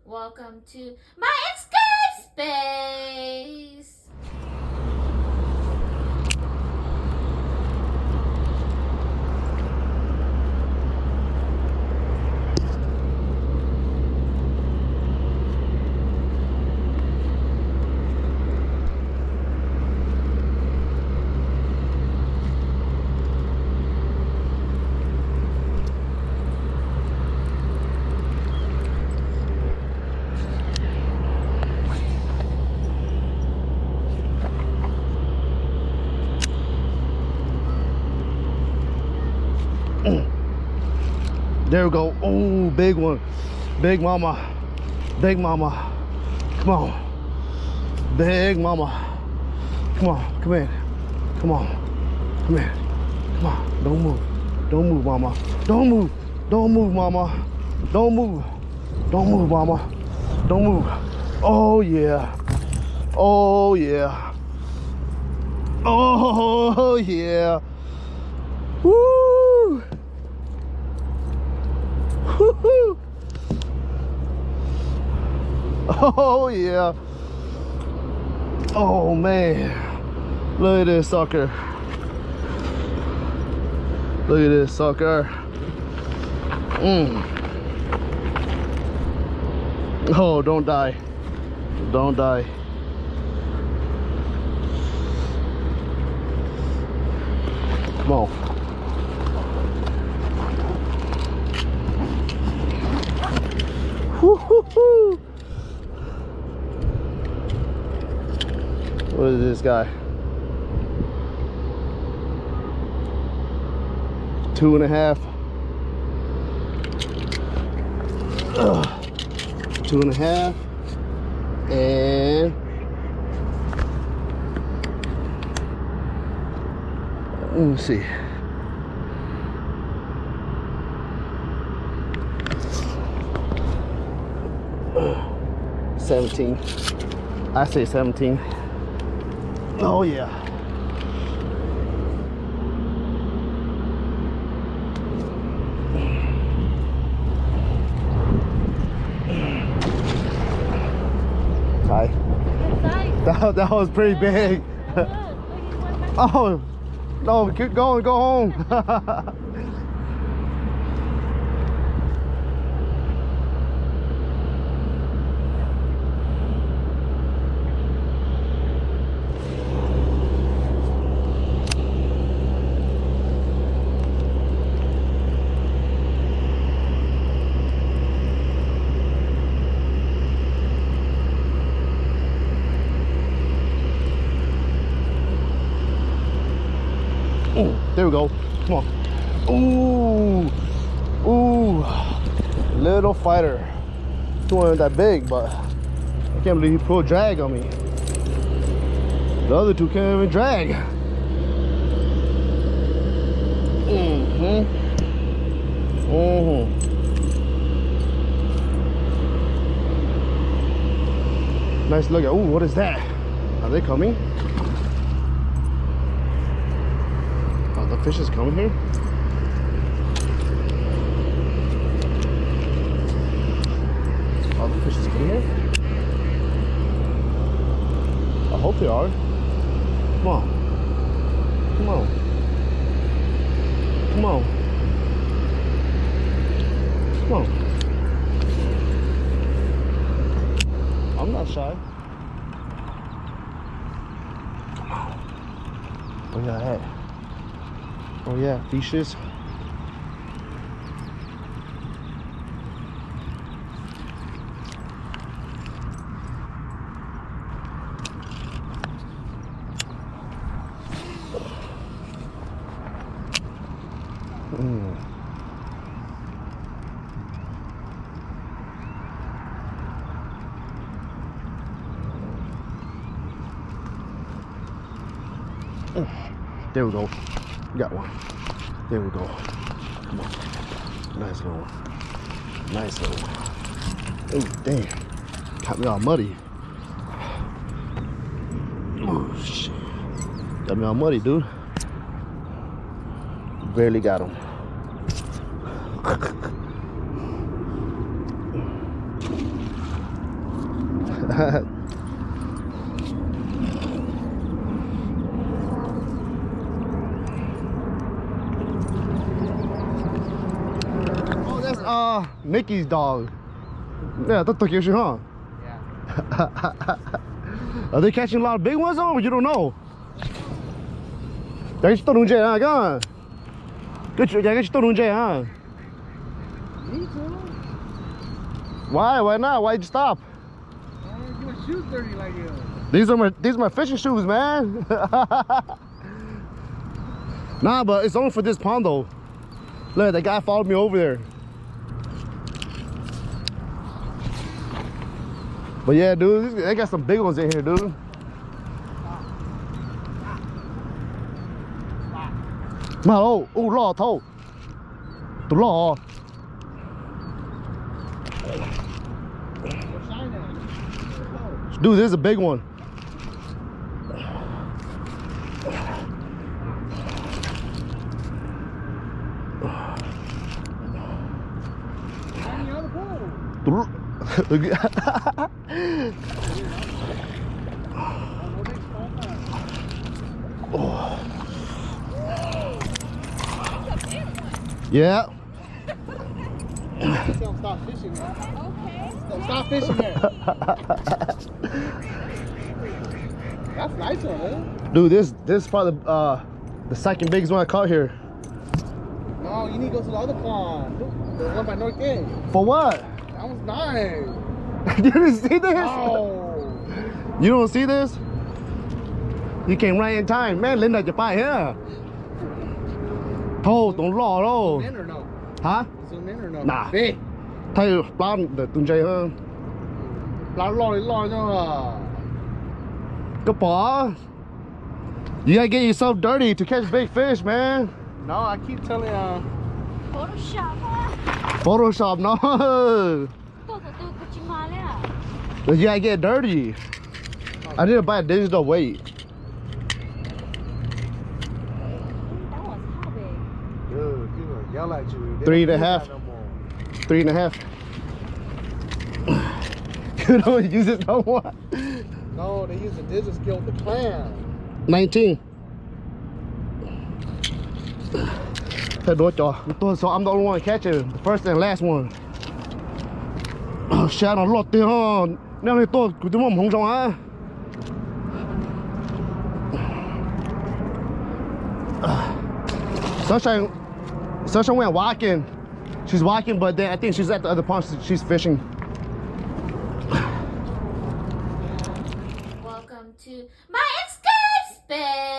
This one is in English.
Welcome to my escape space. There we go. Oh, big one. Big mama. Big mama. Come on. Big mama. Come on. Come in. Come on. Come in. Come on. Don't move. Don't move, mama. Don't move. Don't move, mama. Don't move. Don't move, mama. Don't move. Oh, yeah. Oh, yeah. Oh, yeah. Woo! Woo-hoo. Oh yeah. Oh man. Look at this sucker. Look at this sucker. Oh, don't die. Don't die. Come on. Woo-hoo-hoo. What is this guy? 2.5. 2.5. And let me see. $17. I say 17. Oh yeah. Hi. That was pretty big. Oh no, keep going, go home. There we go. Come on. Ooh. Ooh. Little fighter. He wasn't that big, but I can't believe he pulled drag on me. The other two can't even drag. Nice look at. Ooh, what is that? Are they coming? The fish is coming here. Oh, the fish is coming here. I hope they are. Come on. Come on. Come on. Come on. I'm not shy. Come on. Where you at? Oh yeah, fishes. There we go. Got one. There we go. Come on. Nice little one. Nice little one. Oh, damn. Got me all muddy. Oh, shit. Got me all muddy, dude. Barely got him. Oh, that's Mickey's dog. Yeah, that took your shit, huh? Yeah. Are they catching a lot of big ones though? Or you don't know? Get your throat huh? Go on. Get your throat huh? Me too. Why? Why not? Why'd you stop? Get my shoes dirty like you. These are my fishing shoes, man. Nah, but it's only for this pond though. Look, that guy followed me over there. But yeah, dude, they got some big ones in here, dude. Mà đâu, lo thâu. Tụi lo. Dude, this is a big one. Oh. Yeah. Stop fishing there. Okay. Stop fishing there. That's nice one, man. Dude, this is probably the second biggest one I caught here. No, you need to go to the other pond. The one by North End. For what? That was nice. You didn't see this? Oh. You don't see this? You came right in time. Man, lên đây chụp bài here. Thôi, don't lo đâu. Zoom in or no? Hả? Zoom in or no? Nah. Big. Thay plan để tuần chơi hơn. Lo cho. Cái bỏ. You gotta get yourself dirty to catch big fish, man. No, I keep telling Photoshop Photoshop, no. ตัวกูจิมาเลยอ่ะ But you gotta get dirty. I need to buy a digital weight. That was how big? dude, people gonna yell at you. They 3 and a don't do half. that no more. 3.5. You don't use it no more. No, they use the digital scale with the clam. 19. So I'm the only one catching the first and last one. Oh, shit, I'm lost there, huh? Now they thought, could you mom hung huh? Sunshine went walking. She's walking, but then I think she's at the other pond. She's fishing. Welcome to my escape space.